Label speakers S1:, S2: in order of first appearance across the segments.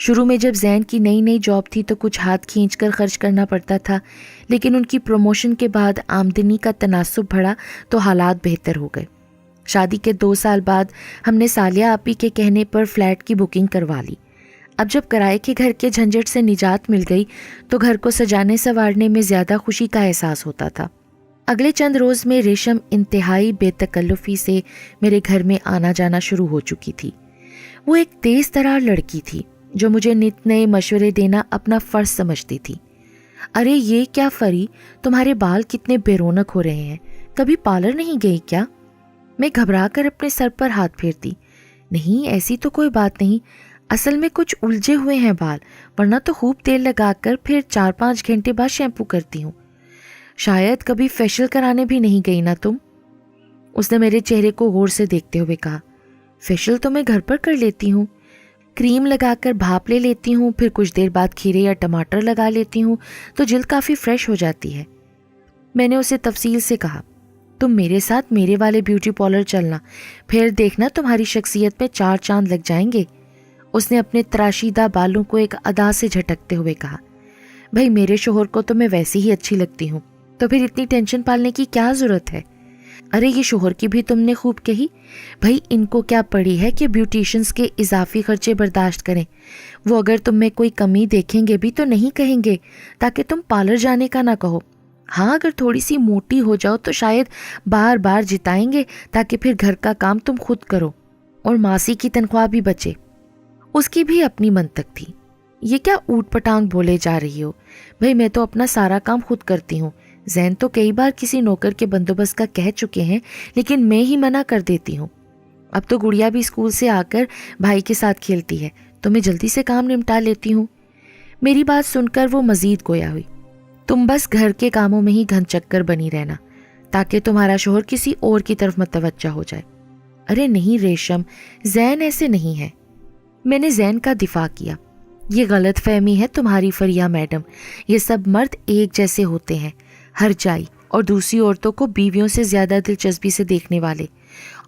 S1: شروع میں جب زین کی نئی نئی جاب تھی تو کچھ ہاتھ کھینچ کر خرچ کرنا پڑتا تھا، لیکن ان کی پروموشن کے بعد آمدنی کا تناسب بڑھا تو حالات بہتر ہو گئے۔ شادی کے 2 سال بعد ہم نے سالیہ آپی کے کہنے پر فلیٹ کی بکنگ کروا لی۔ اب جب کرائے کے گھر کے جھنجھٹ سے نجات مل گئی تو گھر کو سجانے سنوارنے میں زیادہ خوشی کا احساس ہوتا تھا۔ اگلے چند روز میں ریشم انتہائی بے تکلفی سے میرے گھر میں آنا جانا شروع ہو چکی تھی۔ وہ ایک تیز ترار لڑکی تھی جو مجھے نت نئے مشورے دینا اپنا فرض سمجھتی تھی۔ ارے یہ کیا فری، تمہارے بال کتنے بے رونق ہو رہے ہیں، کبھی پارلر نہیں گئی کیا؟ میں گھبرا کر اپنے سر پر ہاتھ پھیرتی۔ نہیں، ایسی تو کوئی بات نہیں، اصل میں کچھ الجھے ہوئے ہیں بال، ورنہ تو خوب تیل لگا کر پھر 4-5 گھنٹے بعد شیمپو کرتی ہوں۔ شاید کبھی فیشل کرانے بھی نہیں گئی نا تم؟ اس نے میرے چہرے کو غور سے دیکھتے ہوئے کہا، فیشل تو میں گھر پر کر لیتی ہوں، کریم لگا کر بھاپ لے لیتی ہوں، پھر کچھ دیر بعد کھیرے یا ٹماٹر لگا لیتی ہوں تو جلد کافی فریش ہو جاتی ہے۔ میں نے اسے تفصیل سے کہا، تم میرے ساتھ میرے والے بیوٹی پارلر چلنا، پھر دیکھنا تمہاری شخصیت میں 4 چاند لگ جائیں گے۔ اس نے اپنے تراشیدہ بالوں کو ایک ادا سے جھٹکتے ہوئے کہا، بھائی میرے شوہر کو تو میں ویسی ہی اچھی لگتی ہوں، تو پھر اتنی ٹینشن پالنے کی کیا ضرورت ہے؟ ارے یہ شوہر کی بھی تم نے خوب کہی، بھائی ان کو کیا پڑی ہے کہ بیوٹیشنز کے اضافی خرچے برداشت کریں؟ وہ اگر تم میں کوئی کمی دیکھیں گے بھی تو نہیں کہیں گے تاکہ تم پارلر جانے کا نہ کہو۔ ہاں اگر تھوڑی سی موٹی ہو جاؤ تو شاید بار بار جتائیں گے تاکہ پھر گھر کا کام تم خود کرو اور ماسی کی تنخواہ بھی بچے۔ اس کی بھی اپنی منطق تھی، یہ کیا اوٹ پٹانگ بولے جا رہی ہو؟ بھئی میں تو اپنا سارا کام خود کرتی ہوں، زین تو کئی بار کسی نوکر کے بندوبست کا کہہ چکے ہیں لیکن میں ہی منع کر دیتی ہوں۔ اب تو گڑیا بھی اسکول سے آ کر بھائی کے ساتھ کھیلتی ہے تو میں جلدی سے کام نمٹا لیتی ہوں۔ میری بات سن کر وہ مزید گویا ہوئی، تم بس گھر کے کاموں میں ہی گھن چکر بنی رہنا تاکہ تمہارا شوہر کسی اور کی طرف متوجہ ہو جائے۔ ارے نہیں ریشم، زین ایسے نہیں ہے۔ میں نے زین کا دفاع کیا، یہ غلط فہمی ہے تمہاری فریہ میڈم، یہ سب مرد ایک جیسے ہوتے ہیں، ہر جائی اور دوسری عورتوں کو بیویوں سے زیادہ دلچسپی سے دیکھنے والے،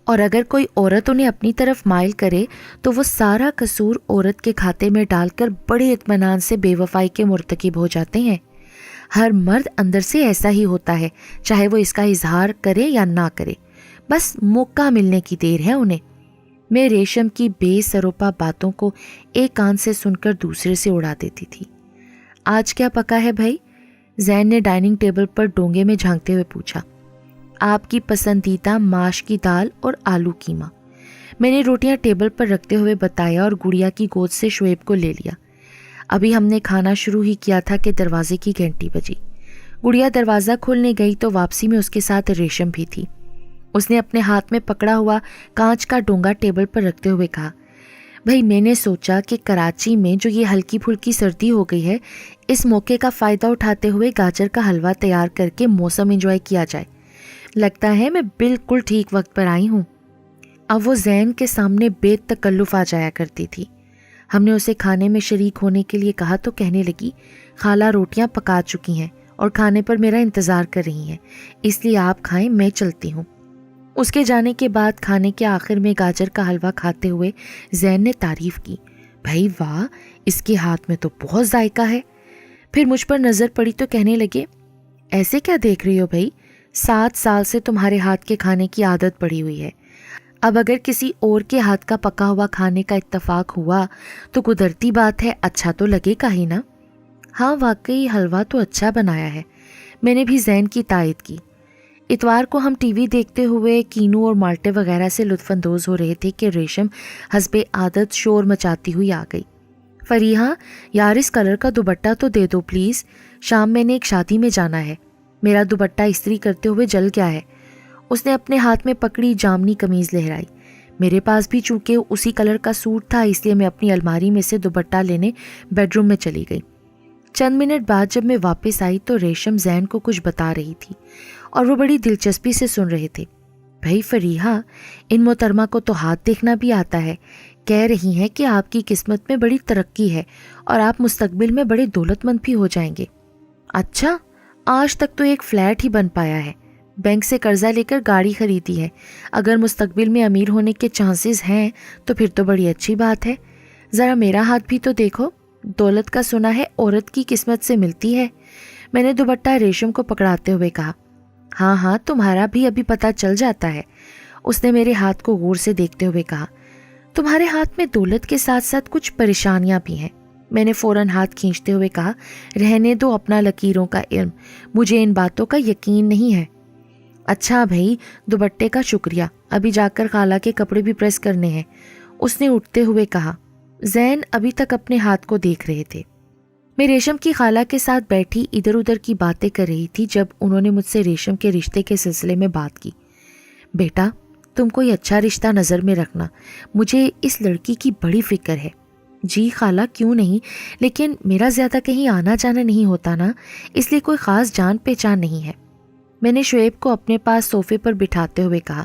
S1: اور اگر کوئی عورت انہیں اپنی طرف مائل کرے تو وہ سارا قصور عورت کے کھاتے میں ڈال کر بڑے اطمینان سے بے وفائی کے مرتکب ہو جاتے ہیں۔ ہر مرد اندر سے ایسا ہی ہوتا ہے، چاہے وہ اس کا اظہار کرے یا نہ کرے، بس موقع ملنے کی دیر ہے انہیں۔ میں ریشم کی بے سروپا باتوں کو ایک کان سے سن کر دوسرے سے اڑا دیتی تھی۔ آج کیا پکا ہے بھائی؟ زین نے ڈائننگ ٹیبل پر ڈونگے میں جھانکتے ہوئے پوچھا۔ آپ کی پسندیدہ ماش کی دال اور آلو قیمہ، میں نے روٹیاں ٹیبل پر رکھتے ہوئے بتایا اور گڑیا کی گود سے شعیب کو لے لیا۔ ابھی ہم نے کھانا شروع ہی کیا تھا کہ دروازے کی گھنٹی بجی۔ گڑیا دروازہ کھولنے گئی تو واپسی میں اس کے ساتھ ریشم بھی تھی۔ اس نے اپنے ہاتھ میں پکڑا ہوا کانچ کا ڈونگا ٹیبل پر رکھتے ہوئے کہا، بھائی میں نے سوچا کہ کراچی میں جو یہ ہلکی پھلکی سردی ہو گئی ہے، اس موقع کا فائدہ اٹھاتے ہوئے گاجر کا حلوہ تیار کر کے موسم انجوائے کیا جائے۔ لگتا ہے میں بالکل ٹھیک وقت پر آئی ہوں۔ اب وہ زین کے سامنے بے تکلف آ جایا کرتی تھی۔ ہم نے اسے کھانے میں شریک ہونے کے لیے کہا تو کہنے لگی، خالہ روٹیاں پکا چکی ہیں اور کھانے پر میرا انتظار کر رہی ہیں، اس لیے آپ کھائیں، میں چلتی ہوں۔ اس کے جانے کے بعد کھانے کے آخر میں گاجر کا حلوہ کھاتے ہوئے زین نے تعریف کی، بھائی واہ، اس کے ہاتھ میں تو بہت ذائقہ ہے۔ پھر مجھ پر نظر پڑی تو کہنے لگے، ایسے کیا دیکھ رہی ہو بھائی، 7 سال سے تمہارے ہاتھ کے کھانے کی عادت پڑی ہوئی ہے، اب اگر کسی اور کے ہاتھ کا پکا ہوا کھانے کا اتفاق ہوا تو قدرتی بات ہے اچھا تو لگے گا ہی نا۔ ہاں واقعی حلوہ تو اچھا بنایا ہے، میں نے بھی زین کی تائید کی۔ اتوار کو ہم ٹی وی دیکھتے ہوئے کینو اور مالٹے وغیرہ سے لطف اندوز ہو رہے تھے کہ ریشم حسب عادت شور مچاتی ہوئی آ گئی۔ فریحہ یار اس کلر کا دوپٹہ تو دے دو پلیز، شام میں نے ایک شادی میں جانا ہے، میرا دوپٹہ استری کرتے ہوئے جل گیا ہے۔ اس نے اپنے ہاتھ میں پکڑی جامنی قمیض لہرائی۔ میرے پاس بھی چونکہ اسی کلر کا سوٹ تھا اس لیے میں اپنی الماری میں سے دوپٹہ لینے بیڈ روم میں چلی گئی۔ چند منٹ بعد جب میں واپس آئی تو ریشم زین کو کچھ بتا رہی تھی اور وہ بڑی دلچسپی سے سن رہے تھے۔ بھائی فریحہ، ان محترمہ کو تو ہاتھ دیکھنا بھی آتا ہے، کہہ رہی ہیں کہ آپ کی قسمت میں بڑی ترقی ہے اور آپ مستقبل میں بڑے دولت مند بھی ہو جائیں گے۔ اچھا، آج تک تو ایک فلیٹ ہی بن پایا ہے، بینک سے قرضہ لے کر گاڑی خریدی ہے، اگر مستقبل میں امیر ہونے کے چانسز ہیں تو پھر تو بڑی اچھی بات ہے۔ ذرا میرا ہاتھ بھی تو دیکھو، دولت کا سنا ہے عورت کی قسمت سے ملتی ہے۔ میں نے دوپٹہ ریشم کو پکڑاتے ہوئے کہا۔ ہاں ہاں، تمہارا بھی ابھی پتہ چل جاتا ہے، اس نے میرے ہاتھ کو غور سے دیکھتے ہوئے کہا۔ تمہارے ہاتھ میں دولت کے ساتھ ساتھ کچھ پریشانیاں بھی ہیں۔ میں نے فوراً ہاتھ کھینچتے ہوئے کہا، رہنے دو اپنا لکیروں کا علم، مجھے ان باتوں کا یقین نہیں ہے۔ اچھا بھائی، دوپٹے کا شکریہ، ابھی جا کر خالہ کے کپڑے بھی پریس کرنے ہیں، اس نے اٹھتے ہوئے کہا۔ زین ابھی تک اپنے ہاتھ کو دیکھ رہے تھے۔ میں ریشم کی خالہ کے ساتھ بیٹھی ادھر ادھر کی باتیں کر رہی تھی جب انہوں نے مجھ سے ریشم کے رشتے کے سلسلے میں بات کی۔ بیٹا، تم کوئی اچھا رشتہ نظر میں رکھنا، مجھے اس لڑکی کی بڑی فکر ہے۔ جی خالہ، کیوں نہیں، لیکن میرا زیادہ کہیں آنا جانا نہیں ہوتا نا، اس لیے کوئی خاص جان پہچان نہیں ہے۔ میں نے شعیب کو اپنے پاس صوفے پر بٹھاتے ہوئے کہا۔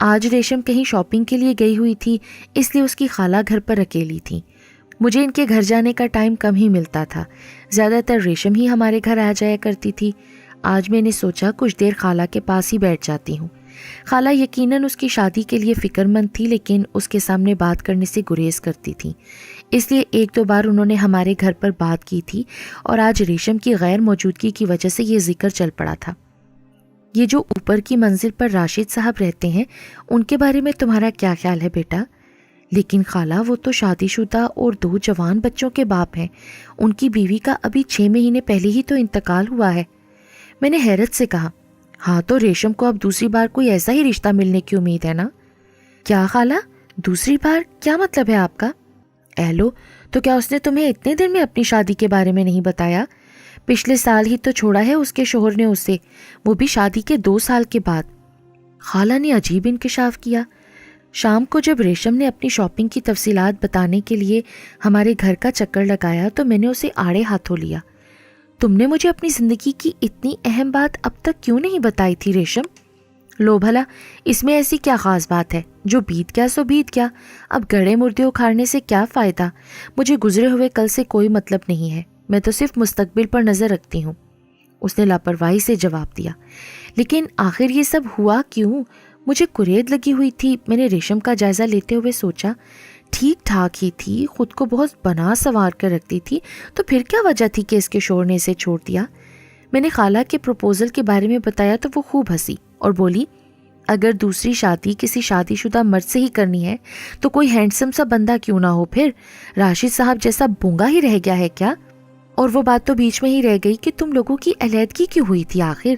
S1: آج ریشم کہیں شاپنگ کے لیے گئی ہوئی تھی، اس لیے اس کی خالہ گھر پر اکیلی تھی۔ مجھے ان کے گھر جانے کا ٹائم کم ہی ملتا تھا، زیادہ تر ریشم ہی ہمارے گھر آ جایا کرتی تھی۔ آج میں نے سوچا کچھ دیر خالہ کے پاس ہی بیٹھ جاتی ہوں۔ خالہ یقیناً اس کی شادی کے لیے فکر مند تھی، لیکن اس کے سامنے بات کرنے سے گریز کرتی تھی، اس لیے ایک دو بار انہوں نے ہمارے گھر پر بات کی تھی، اور آج ریشم کی غیر موجودگی کی وجہ سے یہ ذکر چل پڑا تھا۔ یہ جو اوپر کی منزل پر راشد صاحب رہتے ہیں، ان کے بارے میں تمہارا کیا خیال ہے بیٹا؟ لیکن خالہ، وہ تو شادی شدہ اور 2 جوان بچوں کے باپ ہیں، ان کی بیوی کا ابھی 6 مہینے پہلے ہی تو انتقال ہوا ہے۔ میں نے حیرت سے کہا۔ ہاں، تو ریشم کو اب دوسری بار کوئی ایسا ہی رشتہ ملنے کی امید ہے نا؟ کیا خالہ، دوسری بار کیا مطلب ہے آپ کا؟ لو، تو کیا اس نے تمہیں اتنے دن میں اپنی شادی کے بارے میں نہیں بتایا؟ پچھلے سال ہی تو چھوڑا ہے اس کے شوہر نے اسے، وہ بھی شادی کے 2 سال کے بعد۔ خالہ نے عجیب انکشاف کیا۔ شام کو جب ریشم نے اپنی شاپنگ کی تفصیلات بتانے کے لیے ہمارے گھر کا چکر لگایا تو میں نے اسے آڑے ہاتھوں لیا۔ تم نے مجھے اپنی زندگی کی اتنی اہم بات اب تک کیوں نہیں بتائی تھی ریشم؟ لو بھلا، اس میں ایسی کیا خاص بات ہے؟ جو بیت گیا سو بیت گیا، اب گڑے مردے اکھاڑنے سے کیا فائدہ؟ مجھے گزرے ہوئے کل سے کوئی مطلب نہیں ہے، میں تو صرف مستقبل پر نظر رکھتی ہوں، اس نے لاپرواہی سے جواب دیا۔ لیکن آخر یہ سب ہوا کیوں؟ مجھے کرید لگی ہوئی تھی۔ میں نے ریشم کا جائزہ لیتے ہوئے سوچا، ٹھیک ٹھاک ہی تھی، خود کو بہت بنا سنوار کر رکھتی تھی، تو پھر کیا وجہ تھی کہ اس کے شوہر نے اسے چھوڑ دیا؟ میں نے خالہ کے پروپوزل کے بارے میں بتایا تو وہ خوب ہنسی اور بولی، اگر دوسری شادی کسی شادی شدہ مرد سے ہی کرنی ہے تو کوئی ہینڈسم سا بندہ کیوں نہ ہو، پھر راشد صاحب جیسا بونگا ہی رہ گیا ہے کیا؟ اور وہ بات تو بیچ میں ہی رہ گئی کہ تم لوگوں کی علیحدگی کیوں ہوئی تھی آخر؟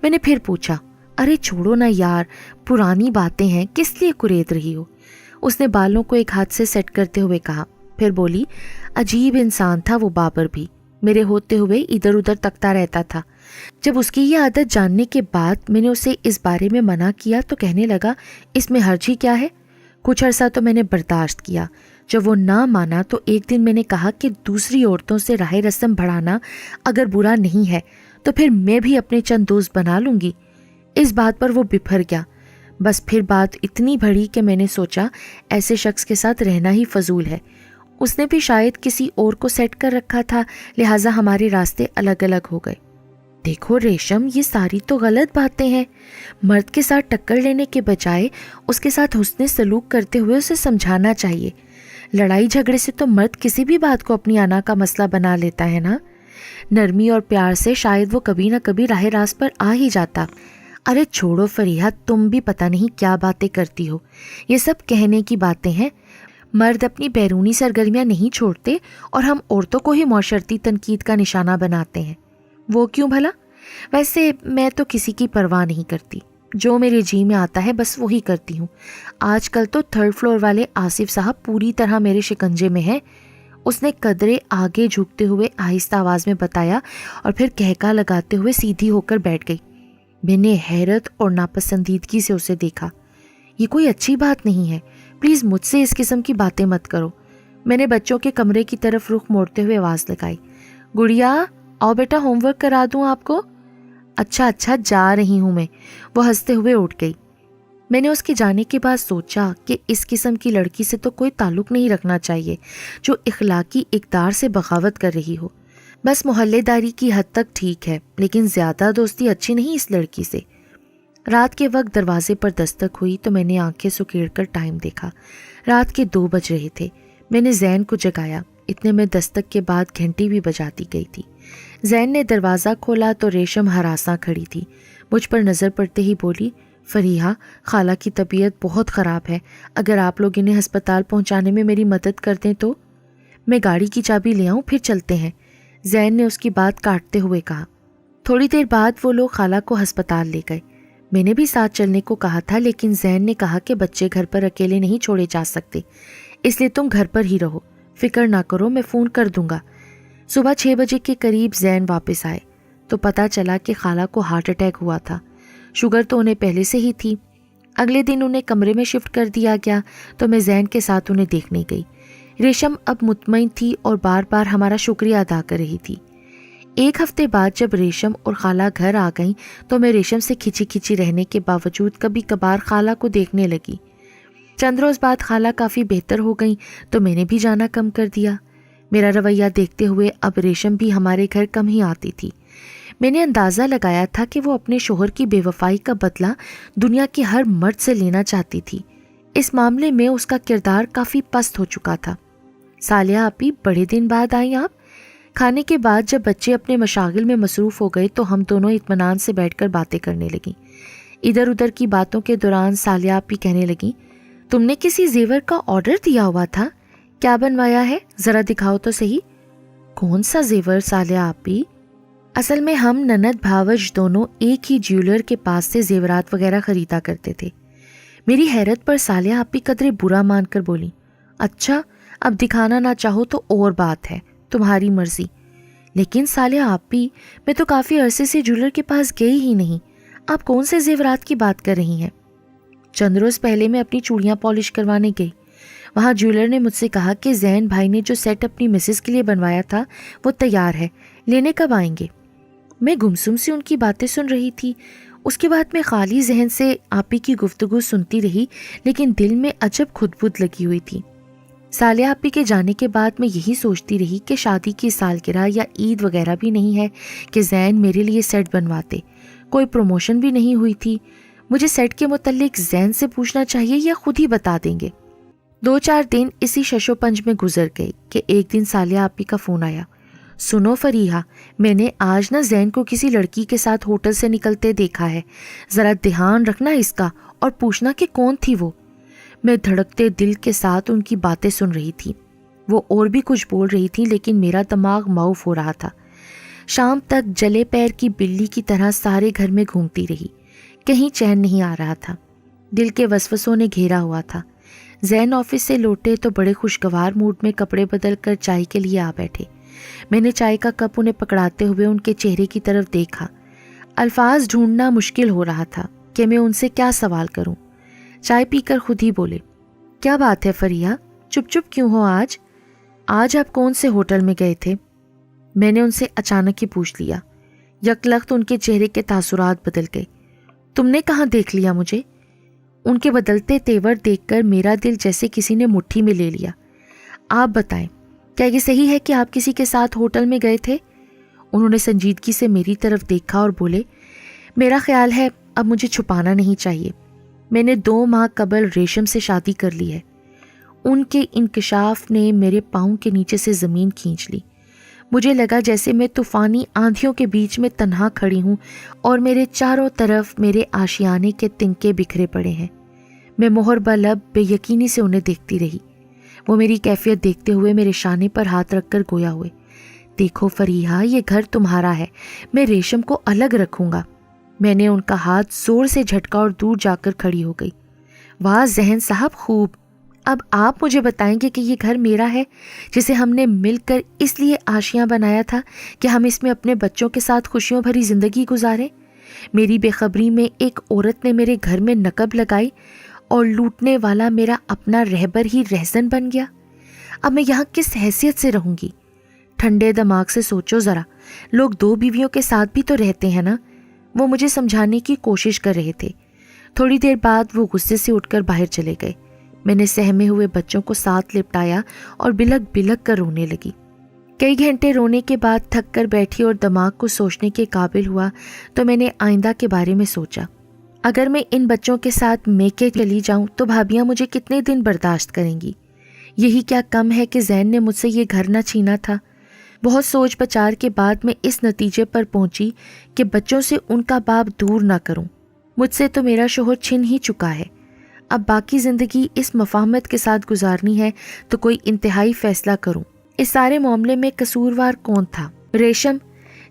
S1: میں نے پھر پوچھا۔ ارے چھوڑو نا یار، پرانی باتیں ہیں، کس لیے کرید رہی ہو؟ اس نے بالوں کو ایک ہاتھ سے سیٹ کرتے ہوئے کہا، پھر بولی، عجیب انسان تھا وہ بابر بھی، میرے ہوتے ہوئے ادھر ادھر تکتا رہتا تھا۔ جب اس کی یہ عادت جاننے کے بعد میں نے اسے اس بارے میں منع کیا تو کہنے لگا، اس میں حرج ہی کیا ہے؟ کچھ عرصہ تو میں نے برداشت کیا، جب وہ نہ مانا تو ایک دن میں نے کہا کہ دوسری عورتوں سے راہ رسم بڑھانا اگر برا نہیں ہے تو پھر میں بھی اپنے چند دوست بنا لوں گی۔ اس بات پر وہ بپھر گیا۔ بس پھر بات اتنی بڑھی کہ میں نے سوچا ایسے شخص کے ساتھ رہنا ہی فضول ہے۔ اس نے بھی شاید کسی اور کو سیٹ کر رکھا تھا، لہٰذا ہمارے راستے الگ الگ ہو گئے۔ دیکھو ریشم، یہ ساری تو غلط باتیں ہیں۔ مرد کے ساتھ ٹکر لینے کے بجائے اس کے ساتھ حسن سلوک کرتے ہوئے اسے سمجھانا چاہیے۔ لڑائی جھگڑے سے تو مرد کسی بھی بات کو اپنی انا کا مسئلہ بنا لیتا ہے نا۔ نرمی اور پیار سے شاید وہ کبھی نہ کبھی راہ راست پر آ ہی جاتا۔ ارے چھوڑو فریحہ، تم بھی پتہ نہیں کیا باتیں کرتی ہو، یہ سب کہنے کی باتیں ہیں۔ مرد اپنی بیرونی سرگرمیاں نہیں چھوڑتے اور ہم عورتوں کو ہی معاشرتی تنقید کا نشانہ بناتے ہیں۔ وہ کیوں بھلا؟ ویسے میں تو کسی کی پرواہ نہیں کرتی، جو میرے جی میں آتا ہے بس وہی کرتی ہوں۔ آج کل تو 3rd فلور والے آصف صاحب پوری طرح میرے شکنجے میں ہیں، اس نے قدرے آگے جھکتے ہوئے آہستہ آواز میں بتایا اور پھر کہکا لگاتے ہوئے سیدھی ہو کر بیٹھ گئی۔ میں نے حیرت اور ناپسندیدگی سے اسے دیکھا۔ یہ کوئی اچھی بات نہیں ہے، پلیز مجھ سے اس قسم کی باتیں مت کرو۔ میں نے بچوں کے کمرے کی طرف رخ موڑتے ہوئے آواز لگائی، گڑیا آؤ بیٹا، ہوم ورک کرا دوں آپ کو؟ اچھا جا رہی ہوں میں، وہ ہنستے ہوئے اٹھ گئی۔ میں نے اس کے جانے کے بعد سوچا کہ اس قسم کی لڑکی سے تو کوئی تعلق نہیں رکھنا چاہیے جو اخلاقی اقدار سے بغاوت کر رہی ہو۔ بس محلے داری کی حد تک ٹھیک ہے، لیکن زیادہ دوستی اچھی نہیں اس لڑکی سے۔ رات کے وقت دروازے پر دستک ہوئی تو میں نے آنکھیں سکیڑ کر ٹائم دیکھا۔ رات کے 2 بج رہے تھے۔ میں نے زین کو جگایا۔ اتنے میں دستک کے بعد گھنٹی بھی بجاتی گئی تھی۔ زین نے دروازہ کھولا تو ریشم ہراساں کھڑی تھی۔ مجھ پر نظر پڑتے ہی بولی، فریحہ، خالہ کی طبیعت بہت خراب ہے، اگر آپ لوگ انہیں ہسپتال پہنچانے میں میری مدد کر دیں تو؟ میں گاڑی کی چابی لے آؤں، پھر چلتے ہیں، زین نے اس کی بات کاٹتے ہوئے کہا۔ تھوڑی دیر بعد وہ لوگ خالہ کو ہسپتال لے گئے۔ میں نے بھی ساتھ چلنے کو کہا تھا، لیکن زین نے کہا کہ بچے گھر پر اکیلے نہیں چھوڑے جا سکتے، اس لیے تم گھر پر ہی رہو، فکر نہ کرو، میں فون کر دوں گا۔ صبح 6 بجے کے قریب زین واپس آئے تو پتہ چلا کہ خالہ کو ہارٹ اٹیک ہوا تھا۔ شوگر تو انہیں پہلے سے ہی تھی۔ اگلے دن انہیں کمرے میں شفٹ کر دیا گیا تو میں زین کے ساتھ انہیں دیکھنے گئی۔ ریشم اب مطمئن تھی اور بار بار ہمارا شکریہ ادا کر رہی تھی۔ ایک ہفتے بعد جب ریشم اور خالہ گھر آ گئیں تو میں ریشم سے کھچی کھچی رہنے کے باوجود کبھی کبھار خالہ کو دیکھنے لگی۔ چند روز بعد خالہ کافی بہتر ہو گئیں تو میں نے بھی جانا کم کر دیا۔ میرا رویہ دیکھتے ہوئے اب ریشم بھی ہمارے گھر کم ہی آتی تھی۔ میں نے اندازہ لگایا تھا کہ وہ اپنے شوہر کی بے وفائی کا بدلہ دنیا کے ہر مرد سے لینا چاہتی تھی۔ اس معاملے میں اس کا کردار کافی پست ہو چکا تھا۔ سالیہ آپی، بڑے دن بعد آئیں آپ؟ کھانے کے بعد جب بچے اپنے مشاغل میں مصروف ہو گئے تو ہم دونوں اطمینان سے بیٹھ کر باتیں کرنے لگیں۔ ادھر ادھر کی باتوں کے دوران سالیہ آپی کہنے لگیں، تم نے کسی زیور کا آرڈر دیا ہوا تھا، کیا بنوایا ہے؟ ذرا دکھاؤ تو صحیح۔ کون سا زیور سالیہ آپی؟ اصل میں ہم نند بھاوج دونوں ایک ہی جیولر کے پاس سے زیورات وغیرہ خریدا کرتے تھے۔ میری حیرت پر سالیہ آپی قدرے برا مان کر بولی، اچھا، اب دکھانا نہ چاہو تو اور بات ہے، تمہاری مرضی۔ لیکن سالیہ آپی، میں تو کافی عرصے سے جیولر کے پاس گئی ہی نہیں، آپ کون سے زیورات کی بات کر رہی ہیں؟ چند روز پہلے میں اپنی چوڑیاں پالش کروانے گئی، وہاں جیولر نے مجھ سے کہا کہ زین بھائی نے جو سیٹ اپنی مسز کے لیے بنوایا تھا وہ تیار ہے، لینے کب آئیں گے؟ میں گمسم سے ان کی باتیں سن رہی تھی۔ اس کے بعد میں خالی ذہن سے آپی کی گفتگو سنتی رہی، لیکن دل میں عجب خدبد لگی ہوئی تھی۔ سالیہ آپی کے جانے کے بعد میں یہی سوچتی رہی کہ شادی کی سالگرہ یا عید وغیرہ بھی نہیں ہے کہ زین میرے لیے سیٹ بنواتے، کوئی پروموشن بھی نہیں ہوئی تھی۔ مجھے سیٹ کے متعلق زین سے پوچھنا چاہیے یا خود ہی بتا دیں گے؟ 2-4 دن اسی ششو پنج میں گزر گئے کہ ایک دن سالیہ آپی کا فون آیا، سنو فریحہ، میں نے آج نہ زین کو کسی لڑکی کے ساتھ ہوٹل سے نکلتے دیکھا ہے، ذرا دھیان رکھنا اس کا اور پوچھنا کہ کون تھی وہ۔ میں دھڑکتے دل کے ساتھ ان کی باتیں سن رہی تھی۔ وہ اور بھی کچھ بول رہی تھی لیکن میرا دماغ معاف ہو رہا تھا۔ شام تک جلے پیر کی بلی کی طرح سارے گھر میں گھومتی رہی، کہیں چین نہیں آ رہا تھا، دل کے وسوسوں نے گھیرا ہوا تھا۔ زین آفس سے لوٹے تو بڑے خوشگوار موڈ میں کپڑے بدل کر چائے کے لیے آ بیٹھے۔ میں نے چائے کا کپ انہیں پکڑاتے ہوئے ان کے چہرے کی طرف دیکھا۔ الفاظ ڈھونڈنا مشکل ہو رہا تھا کہ میں ان سے کیا سوال کروں۔ چائے پی کر خود ہی بولے، کیا بات ہے فریحہ، چپ چپ کیوں ہو آج؟ آج آپ کون سے ہوٹل میں گئے تھے؟ میں نے ان سے اچانک ہی پوچھ لیا۔ یکلخت ان کے چہرے کے تاثرات بدل گئے۔ تم نے کہاں دیکھ لیا مجھے؟ ان کے بدلتے تیور دیکھ کر میرا دل جیسے کسی نے مٹھی میں لے لیا۔ آپ بتائیں، کیا یہ صحیح ہے کہ آپ کسی کے ساتھ ہوٹل میں گئے تھے؟ انہوں نے سنجیدگی سے میری طرف دیکھا اور بولے، میرا خیال ہے اب مجھے چھپانا نہیں چاہیے، میں نے 2 ماہ قبل ریشم سے شادی کر لی ہے۔ ان کے انکشاف نے میرے پاؤں کے نیچے سے زمین کھینچ لی۔ مجھے لگا جیسے میں طوفانی آندھیوں کے بیچ میں تنہا کھڑی ہوں اور میرے چاروں طرف میرے آشیانے کے تنکے بکھرے پڑے ہیں۔ میں مہر بلب بے یقینی سے انہیں دیکھتی رہی۔ وہ میری کیفیت دیکھتے ہوئے میرے شانے پر ہاتھ رکھ کر گویا ہوئے، دیکھو فریحہ، یہ گھر تمہارا ہے، میں ریشم کو الگ رکھوں گا۔ میں نے ان کا ہاتھ زور سے جھٹکا اور دور جا کر کھڑی ہو گئی۔ واہ ذہن صاحب، خوب، اب آپ مجھے بتائیں گے کہ یہ گھر میرا ہے جسے ہم نے مل کر اس لیے آشیاں بنایا تھا کہ ہم اس میں اپنے بچوں کے ساتھ خوشیوں بھری زندگی گزاریں۔ میری بے خبری میں ایک عورت نے میرے گھر میں نقب لگائی اور لوٹنے والا میرا اپنا رہبر ہی رہزن بن گیا۔ اب میں یہاں کس حیثیت سے رہوں گی؟ ٹھنڈے دماغ سے سوچو ذرا، لوگ 2 بیویوں کے ساتھ بھی تو رہتے ہیں نا۔ وہ مجھے سمجھانے کی کوشش کر رہے تھے۔ تھوڑی دیر بعد وہ غصے سے اٹھ کر باہر چلے گئے۔ میں نے سہمے ہوئے بچوں کو ساتھ لپٹایا اور بلک بلک کر رونے لگی۔ کئی گھنٹے رونے کے بعد تھک کر بیٹھی اور دماغ کو سوچنے کے قابل ہوا تو میں نے آئندہ کے بارے میں سوچا۔ اگر میں ان بچوں کے ساتھ میکے چلی جاؤں تو بھابیاں مجھے کتنے دن برداشت کریں گی؟ یہی کیا کم ہے کہ زین نے مجھ سے یہ گھر نہ چھینا تھا۔ بہت سوچ بچار کے بعد میں اس نتیجے پر پہنچی کہ بچوں سے ان کا باپ دور نہ کروں۔ مجھ سے تو میرا شوہر چھن ہی چکا ہے، اب باقی زندگی اس مفاہمت کے ساتھ گزارنی ہے تو کوئی انتہائی فیصلہ کروں۔ اس سارے معاملے میں قصوروار کون تھا؟ ریشم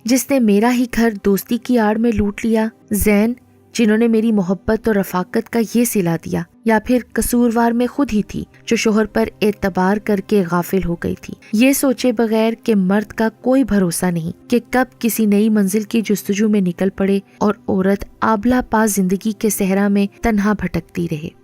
S1: جس نے میرا ہی گھر دوستی کی آڑ میں لوٹ لیا، زین جنہوں نے میری محبت اور رفاقت کا یہ صلہ دیا، یا پھر قصوروار میں خود ہی تھی جو شوہر پر اعتبار کر کے غافل ہو گئی تھی، یہ سوچے بغیر کہ مرد کا کوئی بھروسہ نہیں کہ کب کسی نئی منزل کی جستجو میں نکل پڑے اور عورت آبلہ پاس زندگی کے صحرا میں تنہا بھٹکتی رہے۔